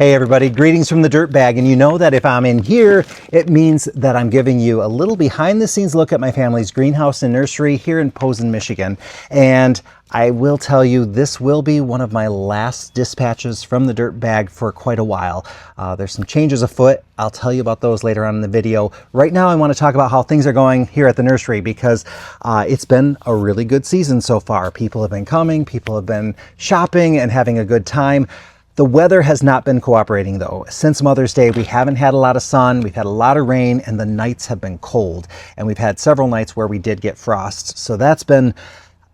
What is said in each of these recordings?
Hey everybody, greetings from the Dirtbag, and you know that if I'm in here, it means that I'm giving you a little behind the scenes look at my family's greenhouse and nursery here in Posen, Michigan. And I will tell you, this will be one of my last dispatches from the Dirtbag for quite a while. There's some changes afoot. I'll tell you about those later on in the video. Right now I want to talk about how things are going here at the nursery because it's been a really good season so far. People have been coming, people have been shopping and having a good time. The weather has not been cooperating though. Since Mother's Day, we haven't had a lot of sun, we've had a lot of rain, and the nights have been cold. And we've had several nights where we did get frost. So that's been,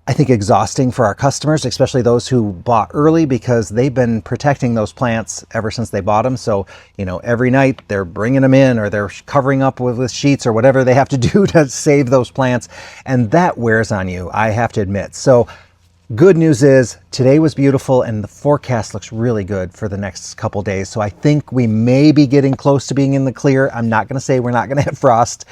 I think, exhausting for our customers, especially those who bought early, because they've been protecting those plants ever since they bought them. So, you know, every night they're bringing them in or they're covering up with sheets or whatever they have to do to save those plants. And that wears on you, I have to admit. So good news is today was beautiful and the forecast looks really good for the next couple days. So I think we may be getting close to being in the clear. I'm not going to say we're not going to have frost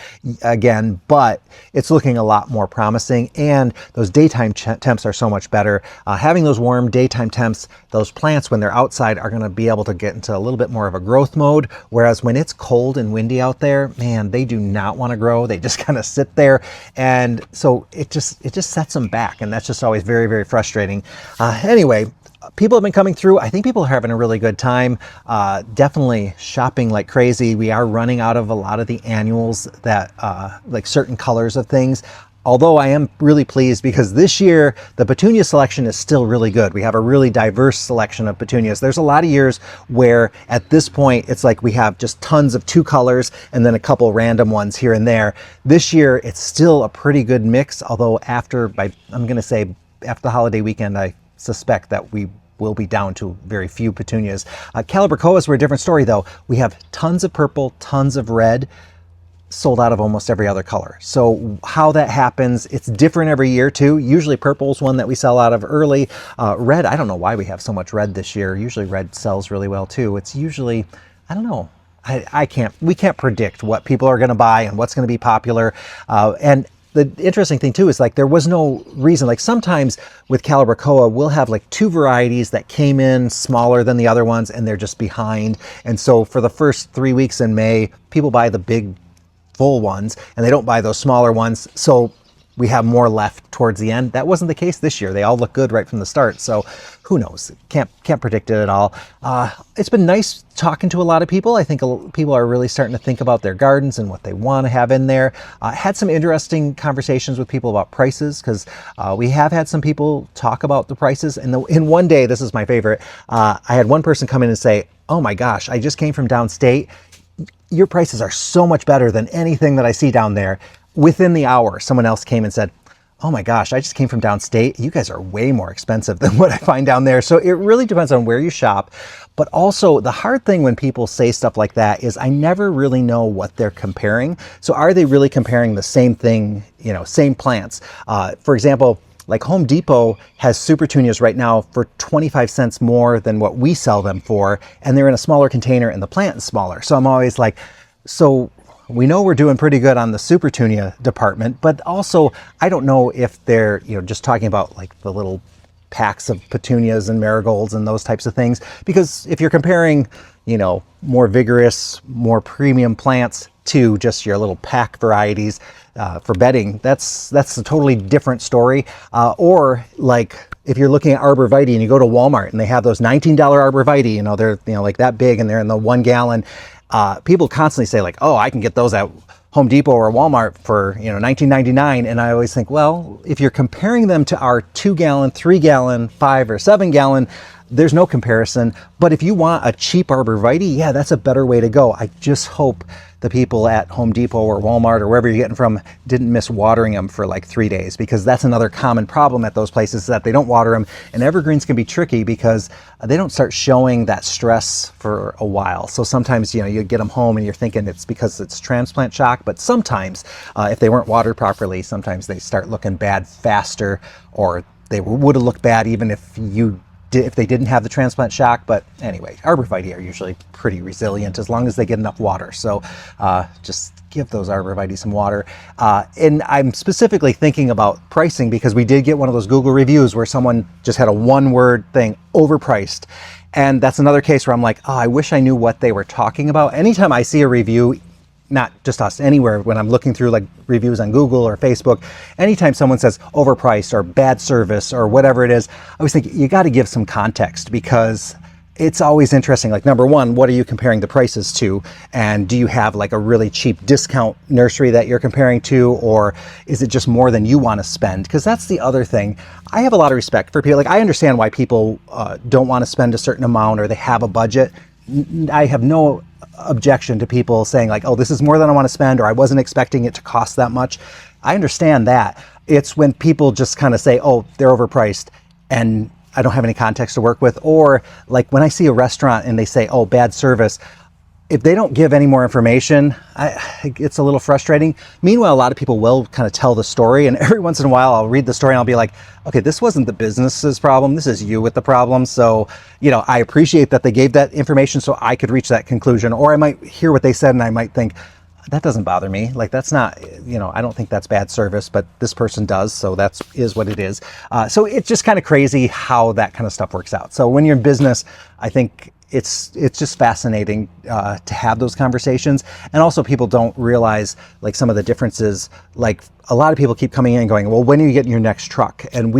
again, but it's looking a lot more promising, and those daytime temps are so much better. Having those warm daytime temps, those plants when they're outside are going to be able to get into a little bit more of a growth mode, whereas when it's cold and windy out there, man, they do not want to grow. They just kind of sit there, and so it just sets them back, and that's just always very, very frustrating. Anyway, people have been coming through. I think people are having a really good time. Definitely shopping like crazy. We are running out of a lot of the annuals that like certain colors of things. Although I am really pleased because this year the petunia selection is still really good. We have a really diverse selection of petunias. There's a lot of years where at this point it's like we have just tons of two colors and then a couple random ones here and there. This year it's still a pretty good mix, although I'm going to say after the holiday weekend, I suspect that we will be down to very few petunias. Calibrachoas were a different story though. We have tons of purple, tons of red, sold out of almost every other color. So how that happens, it's different every year too. Usually purple's one that we sell out of early. Red, I don't know why we have so much red this year. Usually red sells really well too. It's usually, I don't know. We can't predict what people are going to buy and what's going to be popular. And the interesting thing too is like there was no reason, like sometimes with calibrachoa we'll have like two varieties that came in smaller than the other ones and they're just behind, and so for the first 3 weeks in May people buy the big full ones and they don't buy those smaller ones, so we have more left towards the end. That wasn't the case this year. They all look good right from the start. So who knows? Can't predict it at all. It's been nice talking to a lot of people. I think people are really starting to think about their gardens and what they want to have in there. Had some interesting conversations with people about prices because we have had some people talk about the prices. And in one day, this is my favorite, I had one person come in and say, "Oh my gosh, I just came from downstate. Your prices are so much better than anything that I see down there." Within the hour, someone else came and said, "Oh my gosh, I just came from downstate. You guys are way more expensive than what I find down there." So it really depends on where you shop. But also the hard thing when people say stuff like that is I never really know what they're comparing. So are they really comparing the same thing, you know, same plants? For example, like Home Depot has super petunias right now for 25 cents more than what we sell them for, and they're in a smaller container and the plant is smaller. So I'm always like, so we know we're doing pretty good on the super petunia department, but also I don't know if they're, you know, just talking about like the little packs of petunias and marigolds and those types of things. Because if you're comparing, you know, more vigorous, more premium plants to just your little pack varieties for bedding, that's a totally different story. Or like if you're looking at arborvitae and you go to Walmart and they have those $19 arborvitae, you know, they're, you know, like that big and they're in the 1 gallon. People constantly say like, "Oh, I can get those at Home Depot or Walmart for, you know, $19.99. And I always think, well, if you're comparing them to our 2 gallon, 3 gallon, 5 or 7 gallon, there's no comparison. But if you want a cheap arborvitae, yeah, that's a better way to go. I just hope the people at Home Depot or Walmart or wherever you're getting from didn't miss watering them for like 3 days, because that's another common problem at those places, that they don't water them. And evergreens can be tricky because they don't start showing that stress for a while. So sometimes, you know, you get them home and you're thinking it's because it's transplant shock, but sometimes if they weren't watered properly, sometimes they start looking bad faster, or they would have looked bad even if they didn't have the transplant shock. But anyway, arborvitae are usually pretty resilient as long as they get enough water. So just give those arborvitae some water. And I'm specifically thinking about pricing because we did get one of those Google reviews where someone just had a one-word thing, overpriced. And that's another case where I'm like, oh, I wish I knew what they were talking about. Anytime I see a review, not just us, anywhere, when I'm looking through like reviews on Google or Facebook, anytime someone says overpriced or bad service or whatever it is, I always think you got to give some context, because it's always interesting. Like, number one, what are you comparing the prices to? And do you have like a really cheap discount nursery that you're comparing to? Or is it just more than you want to spend? Because that's the other thing. I have a lot of respect for people. Like, I understand why people don't want to spend a certain amount, or they have a budget. I have no objection to people saying like, oh, this is more than I want to spend, or I wasn't expecting it to cost that much. I understand that. It's when people just kind of say, oh, they're overpriced, and I don't have any context to work with. Or like when I see a restaurant and they say, oh, bad service, if they don't give any more information, it's a little frustrating. Meanwhile, a lot of people will kind of tell the story, and every once in a while I'll read the story and I'll be like, okay, this wasn't the business's problem, this is you with the problem. So, you know, I appreciate that they gave that information so I could reach that conclusion. Or I might hear what they said and I might think, that doesn't bother me. Like, that's not, you know, I don't think that's bad service, but this person does, so that is what it is. So it's just kind of crazy how that kind of stuff works out. So when you're in business, I think it's just fascinating to have those conversations. And also, people don't realize like some of the differences. Like, a lot of people keep coming in and going, well, when are you getting your next truck? And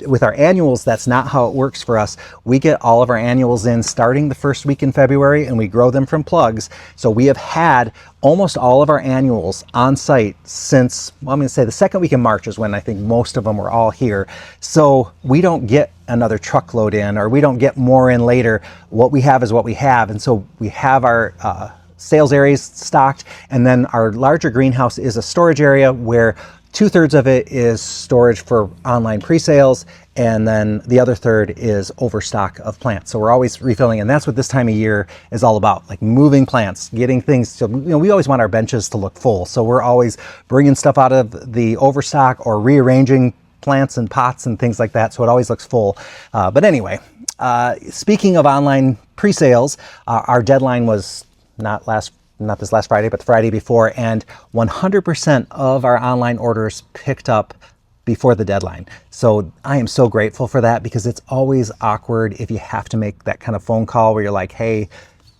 with our annuals, that's not how it works for us. We get all of our annuals in starting the first week in February, and we grow them from plugs. So we have had almost all of our annuals on site since, well, I'm going to say the second week in March is when I think most of them were all here. So we don't get another truckload in, or we don't get more in later. What we have is what we have. And so we have our sales areas stocked, and then our larger greenhouse is a storage area where 2/3 of it is storage for online pre-sales, and then the other third is overstock of plants. So we're always refilling, and that's what this time of year is all about, like moving plants, getting things to, you know, we always want our benches to look full. So we're always bringing stuff out of the overstock or rearranging plants and pots and things like that. So it always looks full. But anyway, speaking of online pre-sales, our deadline was not this last Friday, but the Friday before, and 100% of our online orders picked up before the deadline. So I am so grateful for that, because it's always awkward if you have to make that kind of phone call where you're like, hey,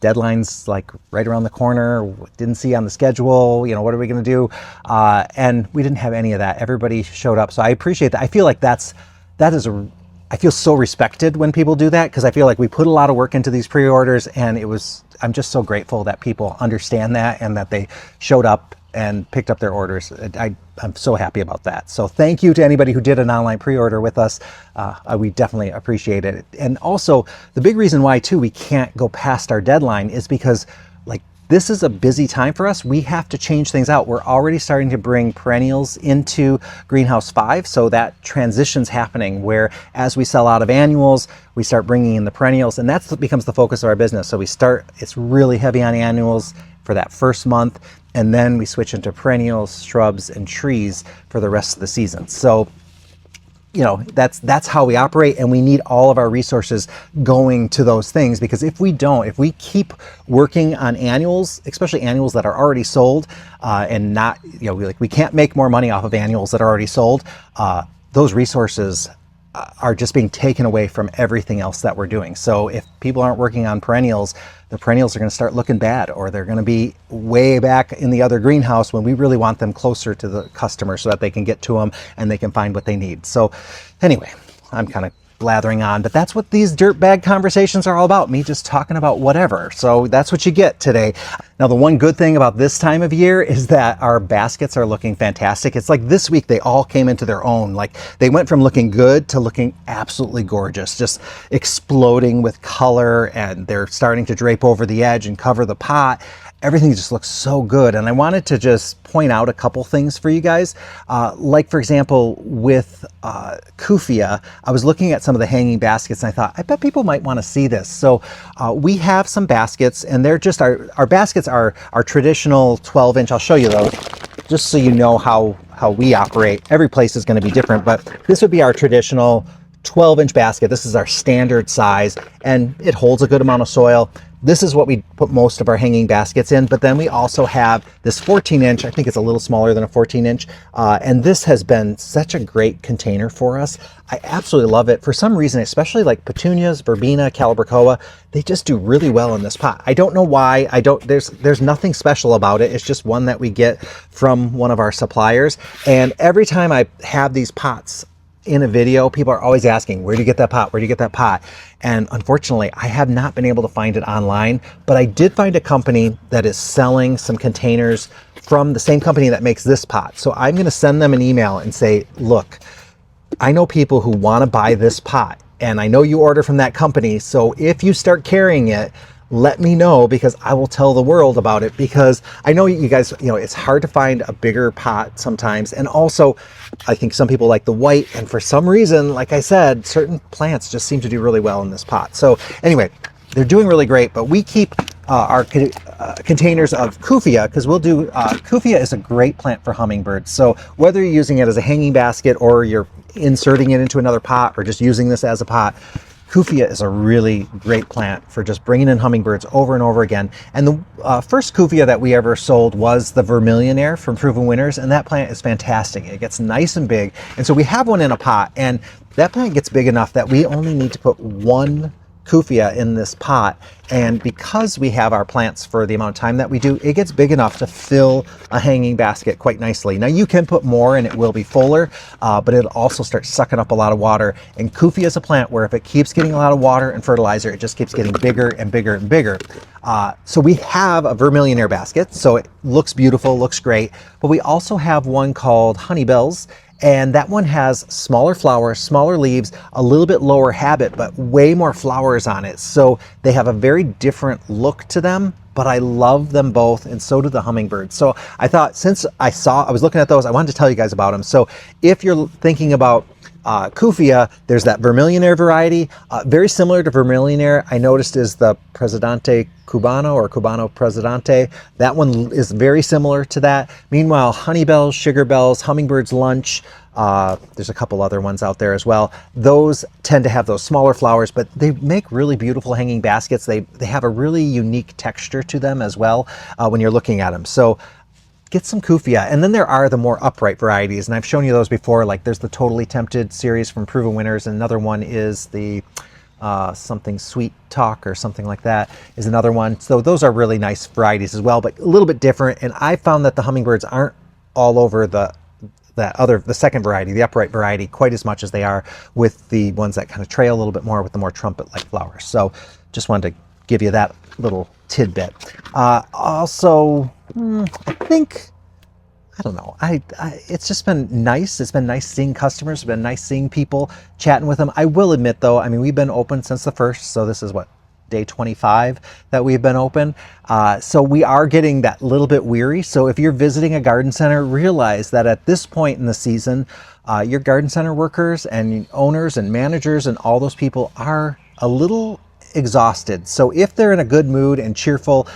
deadline's like right around the corner, didn't see on the schedule, you know, what are we going to do? And we didn't have any of that. Everybody showed up. So I appreciate that. I feel like I feel so respected when people do that, because I feel like we put a lot of work into these pre-orders, and I'm just so grateful that people understand that and that they showed up and picked up their orders. I'm so happy about that. So thank you to anybody who did an online pre-order with us. We definitely appreciate it. And also, the big reason why too we can't go past our deadline is because, like, this is a busy time for us. We have to change things out. We're already starting to bring perennials into Greenhouse 5. So that transition's happening, where as we sell out of annuals, we start bringing in the perennials, and that becomes the focus of our business. So it's really heavy on annuals for that first month, and then we switch into perennials, shrubs, and trees for the rest of the season. So, you know, that's how we operate, and we need all of our resources going to those things, because if we keep working on annuals, especially annuals that are already sold, and not, you know, we can't make more money off of annuals that are already sold, those resources are just being taken away from everything else that we're doing. So if people aren't working on perennials, the perennials are going to start looking bad, or they're going to be way back in the other greenhouse when we really want them closer to the customer so that they can get to them and they can find what they need. So anyway, I'm kind of blathering on, but that's what these dirtbag conversations are all about, me just talking about whatever. So that's what you get today. Now, the one good thing about this time of year is that our baskets are looking fantastic. It's like this week they all came into their own. Like, they went from looking good to looking absolutely gorgeous, just exploding with color, and they're starting to drape over the edge and cover the pot. Everything just looks so good. And I wanted to just point out a couple things for you guys. Like, for example, with Kufia, I was looking at some of the hanging baskets and I thought, I bet people might want to see this. So we have some baskets, and they're just our baskets are our traditional 12-inch. I'll show you those just so you know how we operate. Every place is going to be different, but this would be our traditional 12-inch basket. This is our standard size, and it holds a good amount of soil. this is what we put most of our hanging baskets in, but then we also have this 14-inch. I think it's a little smaller than a 14-inch, and this has been such a great container for us. I absolutely love it. For some reason, especially like petunias, verbena, calibrachoa, they just do really well in this pot. I don't know why. There's nothing special about it. It's just one that we get from one of our suppliers. And every time I have these pots in a video, people are always asking, where do you get that pot? Where do you get that pot? And unfortunately, I have not been able to find it online, but I did find a company that is selling some containers from the same company that makes this pot. So I'm going to send them an email and say, look, I know people who want to buy this pot, and I know you order from that company. So if you start carrying it, let me know, because I will tell the world about it, because I know you guys, it's hard to find a bigger pot sometimes. And also, I think some people like the white, and for some reason, like I said, certain plants just seem to do really well in this pot. So anyway, they're doing really great, but we keep our containers of Kufia, because we'll do, Kufia is a great plant for hummingbirds. So whether you're using it as a hanging basket or you're inserting it into another pot or just using this as a pot, Kufia is a really great plant for just bringing in hummingbirds over and over again. And the first Kufia that we ever sold was the Vermillionaire from Proven Winners, and that plant is fantastic. It gets nice and big, and so we have one in a pot, and that plant gets big enough that we only need to put one Kufia in this pot, and because we have our plants for the amount of time that we do, it gets big enough to fill a hanging basket quite nicely. Now you can put more and it will be fuller, but it'll also start sucking up a lot of water. And Kufia is a plant where if it keeps getting a lot of water and fertilizer, it just keeps getting bigger and bigger and bigger. So we have a Vermillionaire basket, so it looks beautiful, looks great, but we also have one called Honey Bells. And that one has smaller flowers, smaller leaves, a little bit lower habit, but way more flowers on it. So they have a very different look to them, but I love them both, and so do the hummingbirds. So I thought, since I was looking at those, I wanted to tell you guys about them. So if you're thinking about Kufia, there's that Vermillionaire variety. Very similar to Vermillionaire, I noticed, is the Presidente Cubano or Cubano Presidente. That one is very similar to that. Meanwhile, Honey Bells, Sugar Bells, Hummingbird's Lunch, there's a couple other ones out there as well. Those tend to have those smaller flowers, but they make really beautiful hanging baskets. They have a really unique texture to them as well when you're looking at them. So get some Kufia. And then there are the more upright varieties, and I've shown you those before. Like there's the Totally Tempted series from Proven Winners, and another one is the something Sweet Talk or something like that is another one. So those are really nice varieties as well, but a little bit different. And I found that the hummingbirds aren't all over the second variety, the upright variety, quite as much as they are with the ones that kind of trail a little bit more with the more trumpet-like flowers. So just wanted to give you that little tidbit. Also, I don't know. It's just been nice. It's been nice seeing customers. It's been nice seeing people, chatting with them. I will admit though, I mean, we've been open since the 1st, so this is what, day 25 that we've been open. So we are getting that little bit weary. So if you're visiting a garden center, realize that at this point in the season, your garden center workers and owners and managers and all those people are a little exhausted. So if they're in a good mood and cheerful,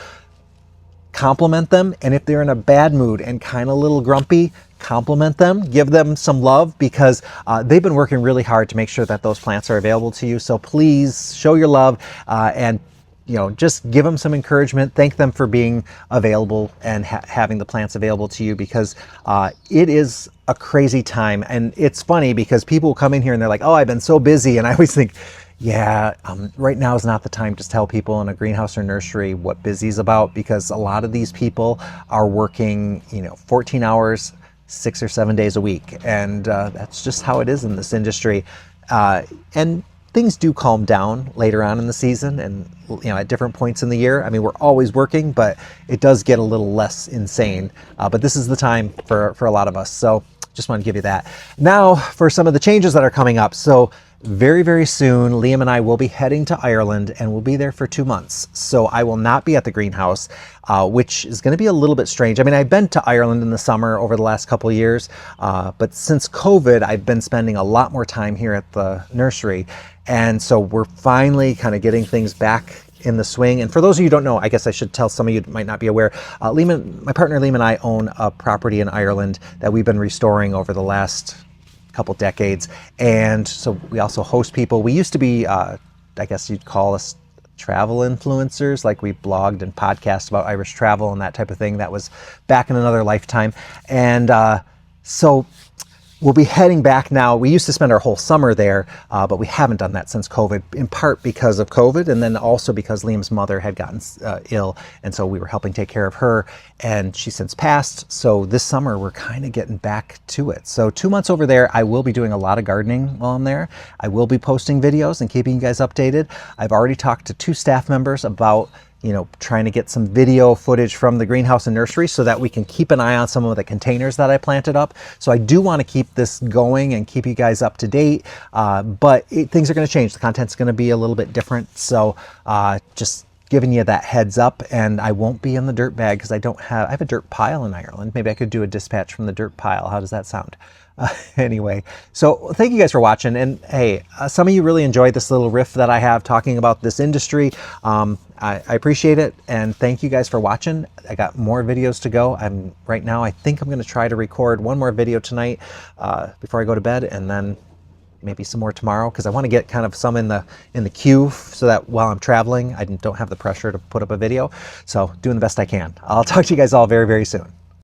compliment them. And if they're in a bad mood and kind of a little grumpy, compliment them, give them some love, because they've been working really hard to make sure that those plants are available to you. So please show your love and just give them some encouragement. Thank them for being available and having the plants available to you, because it is a crazy time. And it's funny because people come in here and they're like, oh, I've been so busy. And I always think, yeah, right now is not the time to tell people in a greenhouse or nursery what busy is about, because a lot of these people are working, 14 hours, 6 or 7 days a week. And that's just how it is in this industry. And things do calm down later on in the season and, at different points in the year. I mean, we're always working, but it does get a little less insane. But this is the time for a lot of us. So just want to give you that. Now for some of the changes that are coming up. So very, very soon, Liam and I will be heading to Ireland, and we'll be there for 2 months. So I will not be at the greenhouse, which is going to be a little bit strange. I mean, I've been to Ireland in the summer over the last couple of years, but since COVID, I've been spending a lot more time here at the nursery. And so we're finally kind of getting things back in the swing. And for those of you who don't know, I guess I should tell some of you who might not be aware, my partner Liam and I own a property in Ireland that we've been restoring over the last couple decades. And so we also host people. We used to be, I guess you'd call us travel influencers, like we blogged and podcast about Irish travel and that type of thing. That was back in another lifetime. And so we'll be heading back now. We used to spend our whole summer there, but we haven't done that since COVID, in part because of COVID, and then also because Liam's mother had gotten ill, and so we were helping take care of her, and she's since passed. So this summer we're kind of getting back to it. So 2 months over there, I will be doing a lot of gardening while I'm there. I will be posting videos and keeping you guys updated. I've already talked to 2 staff members about trying to get some video footage from the greenhouse and nursery so that we can keep an eye on some of the containers that I planted up. So I do want to keep this going and keep you guys up to date, but things are going to change. The content's going to be a little bit different. So just giving you that heads up, and I won't be in the dirt bag because I have a dirt pile in Ireland. Maybe I could do a dispatch from the dirt pile. How does that sound? Anyway, so thank you guys for watching. And hey, some of you really enjoyed this little riff that I have talking about this industry. I appreciate it, and thank you guys for watching. I got more videos to go. Right now, I think I'm going to try to record one more video tonight before I go to bed, and then maybe some more tomorrow, because I want to get kind of some in the queue so that while I'm traveling, I don't have the pressure to put up a video. So doing the best I can. I'll talk to you guys all very, very soon.